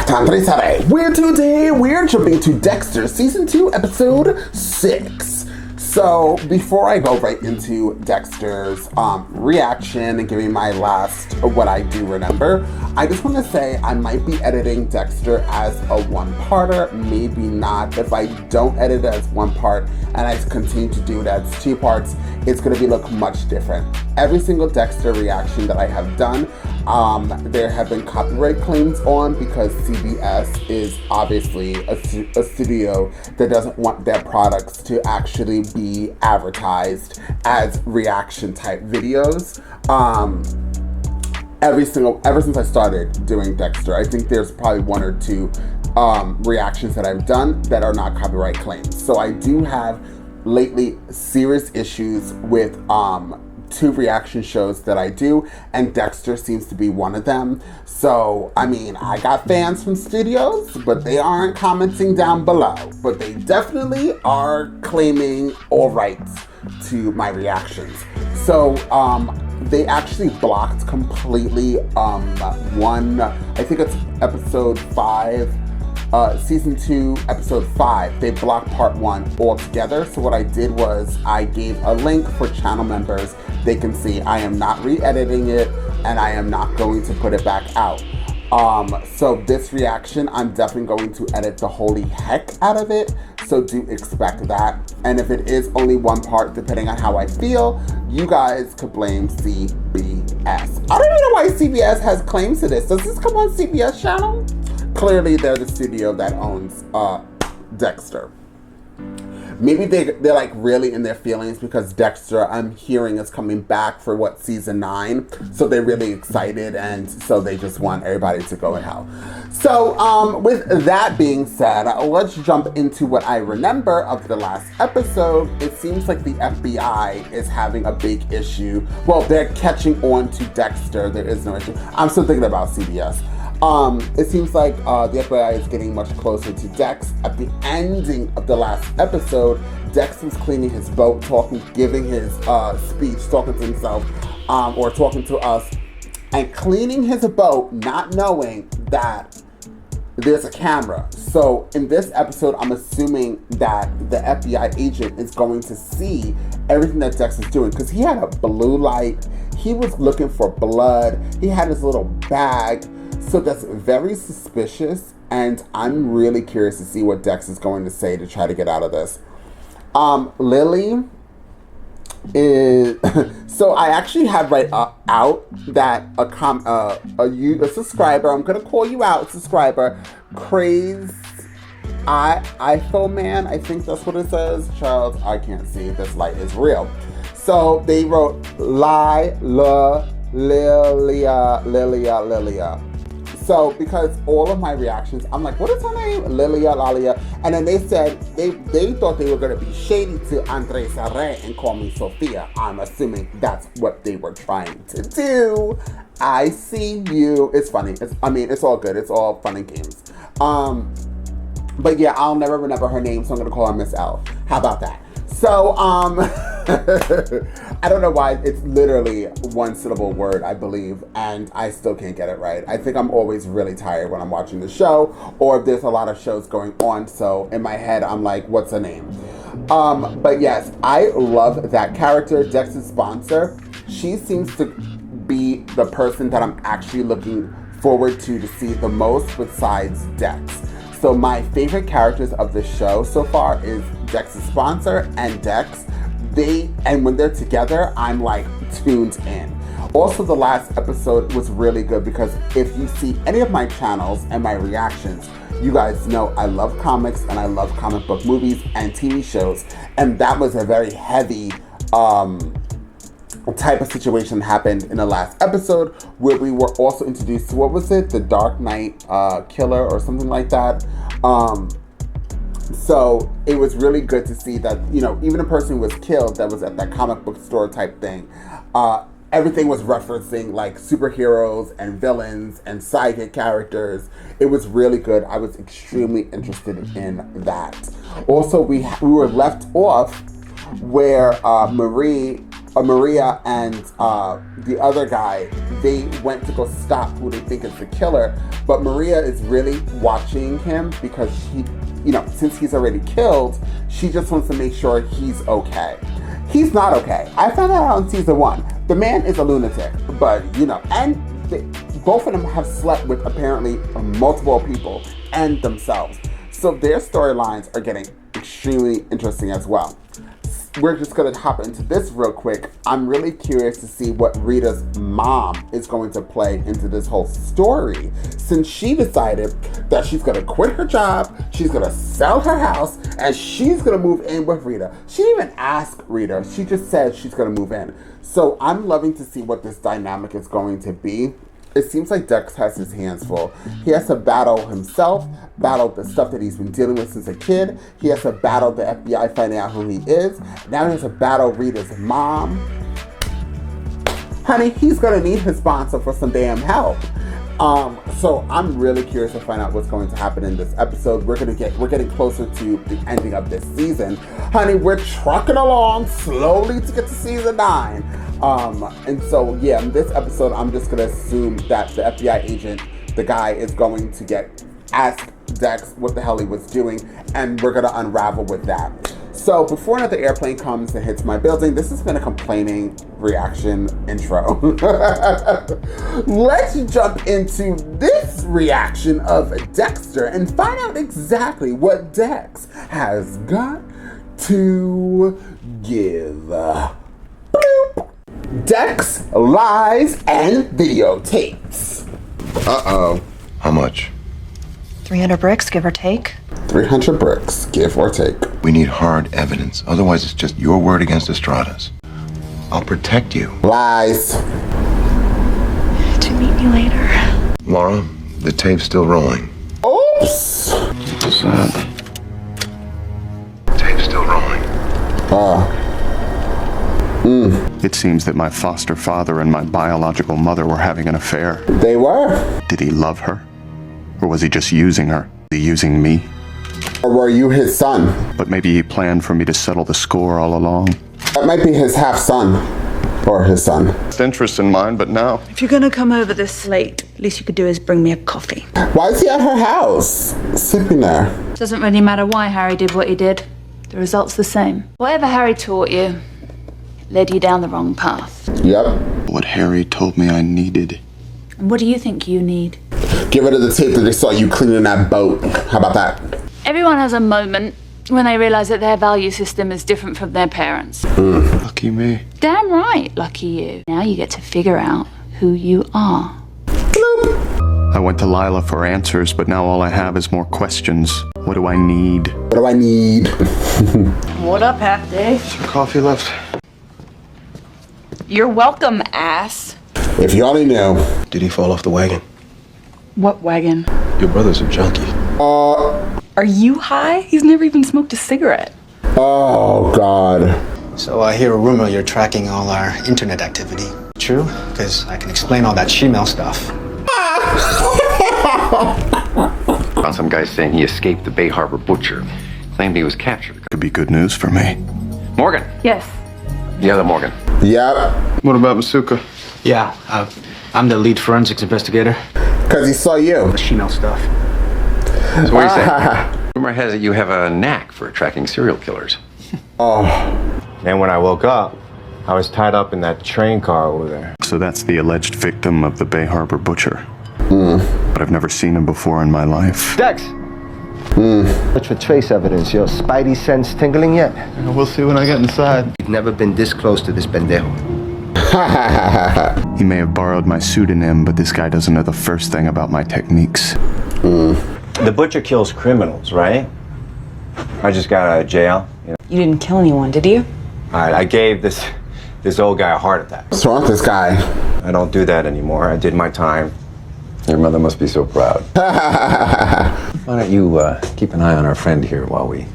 Where today we're jumping to Dexter Season 2, Episode 6. So, before I go right into Dexter's reaction and giving my last what I do remember, I just want to say I might be editing Dexter as a one-parter, maybe not. If I don't edit it as one part and I continue to do it as two parts, it's going to look much different. Every single Dexter reaction that I have done, there have been copyright claims on because CBS is obviously a studio that doesn't want their products to actually be advertised as reaction type videos. Ever since I started doing Dexter, I think there's probably one or two reactions that I've done that are not copyright claims. So I do have lately serious issues with two reaction shows that I do, and Dexter seems to be one of them. So, I mean, I got fans from studios, but they aren't commenting down below. But they definitely are claiming all rights to my reactions. So, they actually blocked completely I think it's episode 5, season 2, episode 5. They blocked part 1 altogether. So what I did was I gave a link for channel members. They can see I am not re-editing it and I am not going to put it back out. So this reaction, I'm definitely going to edit the holy heck out of it. So do expect that. And if it is only one part, depending on how I feel, you guys could blame CBS. I don't even know why CBS has claims to this. Does this come on CBS channel? Clearly, they're the studio that owns Dexter. Maybe they're like really in their feelings because Dexter, I'm hearing, is coming back for season 9. So they're really excited, and so they just want everybody to go to hell. So with that being said, let's jump into what I remember of the last episode. It seems like the FBI is having a big issue. Well, they're catching on to Dexter. There is no issue. I'm still thinking about CBS. It seems like the FBI is getting much closer to Dex. At the ending of the last episode, Dex was cleaning his boat, giving his speech, talking to himself, or talking to us, and cleaning his boat, not knowing that there's a camera. So in this episode, I'm assuming that the FBI agent is going to see everything that Dex is doing, because he had a blue light, he was looking for blood, he had his little bag. So that's very suspicious, and I'm really curious to see what Dex is going to say to try to get out of this. Lily is... So I actually have out that a subscriber, I'm going to call you out, subscriber, Craze iPhone Man, I think that's what it says. Charles, I can't see. This light is real. So they wrote Lila. So, because all of my reactions, I'm like, what is her name? Lalia. And then they said, they thought they were going to be shady to Andres Arre and call me Sophia. I'm assuming that's what they were trying to do. I see you. It's funny. It's all good. It's all fun and games. But yeah, I'll never remember her name, so I'm going to call her Miss L. How about that? So, I don't know why, it's literally one syllable word, I believe, and I still can't get it right. I think I'm always really tired when I'm watching the show, or if there's a lot of shows going on, so in my head, I'm like, what's her name? But yes, I love that character, Dex's sponsor. She seems to be the person that I'm actually looking forward to see the most besides Dex. So my favorite characters of the show so far is Dex's sponsor and Dex. And when they're together, I'm like tuned in. Also, the last episode was really good because if you see any of my channels and my reactions, you guys know I love comics and I love comic book movies and TV shows. And that was a very heavy type of situation happened in the last episode where we were also introduced to, what was it? The Dark Knight killer or something like that. So it was really good to see that, even a person who was killed that was at that comic book store type thing, everything was referencing like superheroes and villains and sidekick characters. It was really good. I was extremely interested in that. Also, we were left off where Maria and the other guy, they went to go stop who they think is the killer, but Maria is really watching him because he, you know, since he's already killed, she just wants to make sure he's okay. He's not okay. I found that out in season 1. The man is a lunatic, but you know, and both of them have slept with apparently multiple people and themselves. So their storylines are getting extremely interesting as well. We're just gonna hop into this real quick. I'm really curious to see what Rita's mom is going to play into this whole story, since she decided that she's gonna quit her job, she's gonna sell her house, and she's gonna move in with Rita. She didn't even ask Rita, she just said she's gonna move in. So I'm loving to see what this dynamic is going to be. It seems like Dex has his hands full. He has to battle himself, battle the stuff that he's been dealing with since a kid. He has to battle the FBI finding out who he is. Now he has to battle Rita's mom. Honey, he's gonna need his sponsor for some damn help. So I'm really curious to find out what's going to happen in this episode. We're getting closer to the ending of this season. Honey, we're trucking along slowly to get to season 9. And so, yeah, in this episode, I'm just going to assume that the FBI agent, the guy, is going to ask Dex what the hell he was doing, and we're going to unravel with that. So before another airplane comes and hits my building, this has been a complaining reaction intro. Let's jump into this reaction of Dexter and find out exactly what Dex has got to give. Bloop. Dex lies and videotapes. Uh-oh. How much? 300 bricks, give or take. 300 bricks, give or take. We need hard evidence. Otherwise, it's just your word against Estrada's. I'll protect you. Lies. To meet me later. Laura, the tape's still rolling. Oops. What's that? Tape's still rolling. It seems that my foster father and my biological mother were having an affair. They were. Did he love her? Or was he just using her? Was he using me? Or were you his son? But maybe he planned for me to settle the score all along. That might be his half-son. Or his son. It's interest in mine, but now. If you're gonna come over this late, least you could do is bring me a coffee. Why is he at her house? Sleeping there. Doesn't really matter why Harry did what he did. The result's the same. Whatever Harry taught you led you down the wrong path. Yep. What Harry told me I needed. And what do you think you need? Get rid of the tape that they saw you cleaning that boat. How about that? Everyone has a moment when they realize that their value system is different from their parents. Lucky me. Damn right, lucky you. Now you get to figure out who you are. Bloop. I went to Lila for answers, but now all I have is more questions. What do I need? What do I need? What up, half day? Some coffee left. You're welcome, ass. If you only knew. Did he fall off the wagon? What wagon? Your brother's a junkie. Are you high? He's never even smoked a cigarette. Oh, God. So I hear a rumor you're tracking all our internet activity. True? Because I can explain all that shemale stuff. Found some guy saying he escaped the Bay Harbour Butcher. Claimed he was captured. Could be good news for me. Morgan. Yes. The other Morgan. Yep. What about Masuka? Yeah, I'm the lead forensics investigator. Because he saw you. Shemale stuff. So what are you saying? Rumor has it you have a knack for tracking serial killers. Oh. And when I woke up, I was tied up in that train car over there. So that's the alleged victim of the Bay Harbour Butcher. But I've never seen him before in my life. Dex! Search for trace evidence. Your spidey sense tingling yet? We'll see when I get inside. You've never been this close to this pendejo. He may have borrowed my pseudonym, but this guy doesn't know the first thing about my techniques. The butcher kills criminals, right? I just got out of jail. You didn't kill anyone, did you? All right, I gave this old guy a heart attack. What's wrong with this guy? I don't do that anymore. I did my time. Your mother must be so proud. Why don't you keep an eye on our friend here while we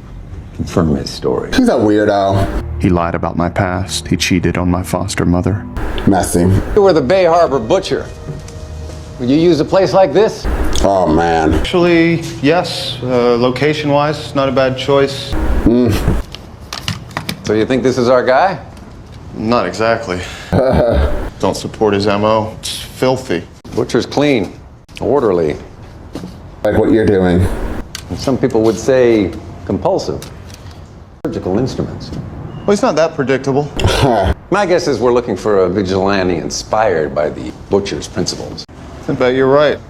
confirm his story? He's a weirdo. He lied about my past. He cheated on my foster mother. Messy. You were the Bay Harbour Butcher. Would you use a place like this? Oh, man. Actually, yes. Location-wise, not a bad choice. So you think this is our guy? Not exactly. Don't support his MO. It's filthy. Butcher's clean, orderly, Like what you're doing. and some people would say compulsive. Surgical instruments. Well, he's not that predictable. My guess is we're looking for a vigilante inspired by the Butcher's principles. I bet you're right.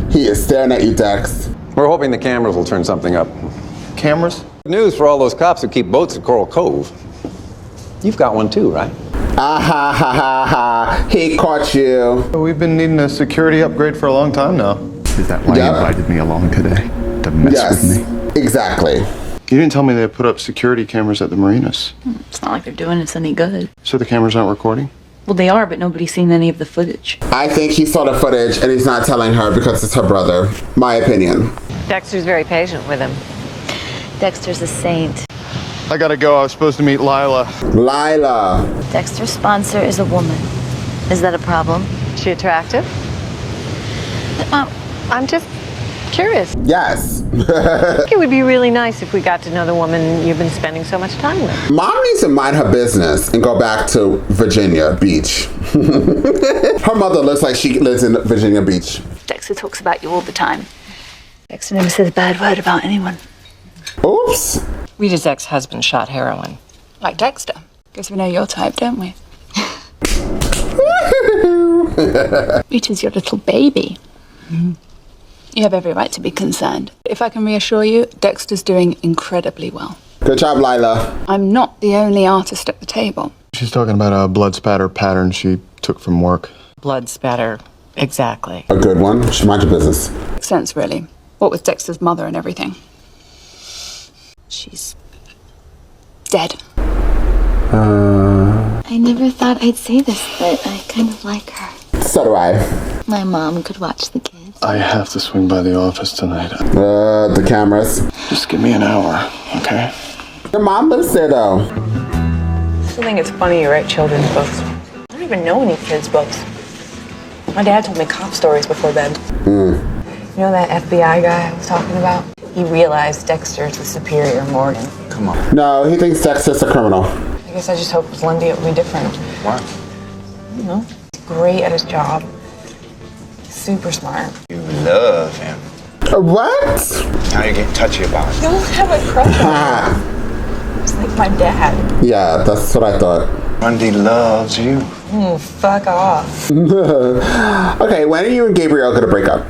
He is staring at you, Dex. We're hoping the cameras will turn something up. Cameras? Good news for all those cops who keep boats at Coral Cove. You've got one too, right? Ah ha ha ha ha. He caught you. We've been needing a security upgrade for a long time now. Is that why you invited me along today? To mess with me? Exactly. You didn't tell me they put up security cameras at the marinas. It's not like they're doing us any good. So the cameras aren't recording? Well, they are, but nobody's seen any of the footage. I think he saw the footage and he's not telling her because it's her brother. My opinion. Dexter's very patient with him. Dexter's a saint. I gotta go. I was supposed to meet Lila. Lila. Dexter's sponsor is a woman. Is that a problem? She attractive? I'm just curious. Yes. I think it would be really nice if we got to know the woman you've been spending so much time with. Mom needs to mind her business and go back to Virginia Beach. Her mother looks like she lives in Virginia Beach. Dexter talks about you all the time. Dexter never says a bad word about anyone. Oops. Rita's ex-husband shot heroin. Like Dexter. Guess we know your type, don't we? Rita's your little baby. You have every right to be concerned. If I can reassure you, Dexter's doing incredibly well. Good job, Lila. I'm not the only artist at the table. She's talking about a blood spatter pattern she took from work. Blood spatter. Exactly. A good one. She mind your business. Makes sense, really. What with Dexter's mother and everything. She's dead. I never thought I'd say this, but I kind of like her. So do I. My mom could watch the kids. I have to swing by the office tonight. The cameras. Just give me an hour, okay? Your mom lives there, though. I still think it's funny you write children's books. I don't even know any kids' books. My dad told me cop stories before bed. You know that FBI guy I was talking about? He realized Dexter's the superior Morgan. Come on. No, he thinks Dexter's a criminal. I guess I just hope with Lundy it will be different. Why? You know, he's great at his job. Super smart. You love him. What? Now you're getting touchy about it. I don't have a crush on him. He's like my dad. Yeah, that's what I thought. Lundy loves you. Fuck off. Okay, when are you and Gabriel gonna break up?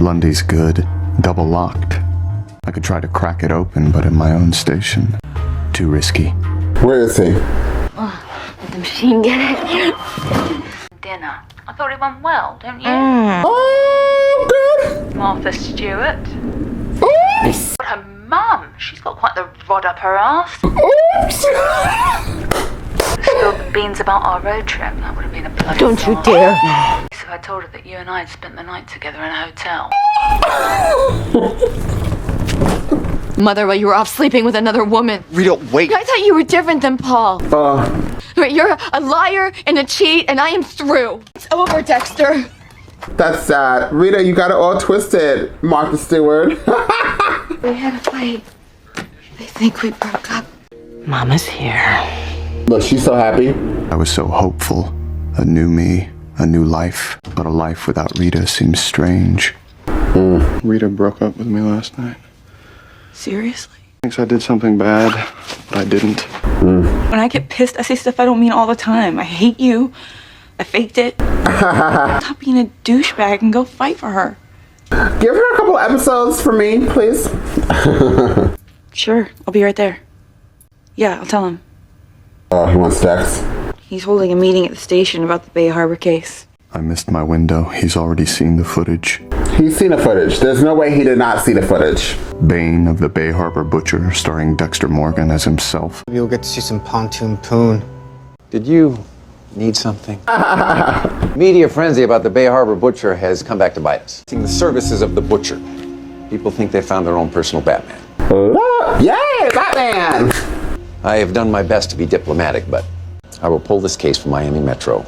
Lundy's good. Double locked. I could try to crack it open, but in my own station. Too risky. Where is he? Did the machine get it? Dinner. I thought it went well, don't you? Oh, good. Martha Stewart. Oops. But her mum, she's got quite the rod up her ass. Oops. Spilled the beans about our road trip. That would have been a bloody Don't you farce. dare. So I told her that you and I had spent the night together in a hotel. Mother, while you were off sleeping with another woman. Rita, wait. I thought you were different than Paul. Right, you're a liar and a cheat, and I am through. It's over, Dexter. That's sad. Rita, you got it all twisted, Martha Stewart. We had a fight. I think we broke up. Mama's here. Look, she's so happy. I was so hopeful. A new me, a new life. But a life without Rita seems strange. Rita broke up with me last night. Seriously? Thinks I did something bad, but I didn't. When I get pissed, I say stuff I don't mean all the time. I hate you. I faked it. Stop being a douchebag and go fight for her. Give her a couple episodes for me, please. Sure, I'll be right there. Yeah, I'll tell him. Oh, he wants Dex. He's holding a meeting at the station about the Bay Harbour case. I missed my window. He's already seen the footage. He's seen the footage. There's no way he did not see the footage. Bane of the Bay Harbour Butcher, starring Dexter Morgan as himself. You'll get to see some pontoon poon. Did you need something? Media frenzy about the Bay Harbour Butcher has come back to bite us. The services of the Butcher. People think they found their own personal Batman. Yay, Batman! I have done my best to be diplomatic, but I will pull this case from Miami Metro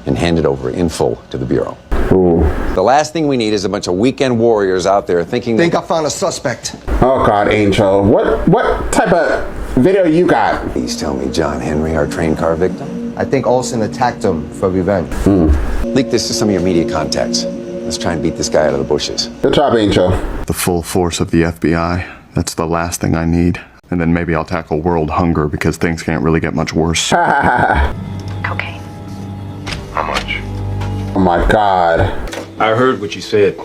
and hand it over in full to the Bureau. Ooh. The last thing we need is a bunch of weekend warriors out there thinking Think I found a suspect. Oh God, Angel. What type of video you got? Please tell me John Henry, our train car victim? I think Olsen attacked him for revenge. Leak this to some of your media contacts. Let's try and beat this guy out of the bushes. Good job, Angel. The full force of the FBI. That's the last thing I need. And then maybe I'll tackle world hunger because things can't really get much worse. Cocaine. How much? Oh my God. I heard what you said.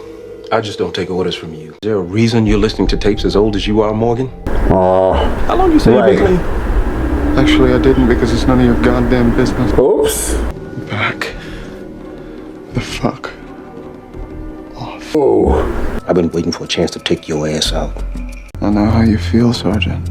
I just don't take orders from you. Is there a reason you're listening to tapes as old as you are, Morgan? Oh. How long you say you've been clean? Actually, I didn't because it's none of your goddamn business. Oops. Back. The fuck off. Oh. I've been waiting for a chance to take your ass out. I know how you feel, Sergeant.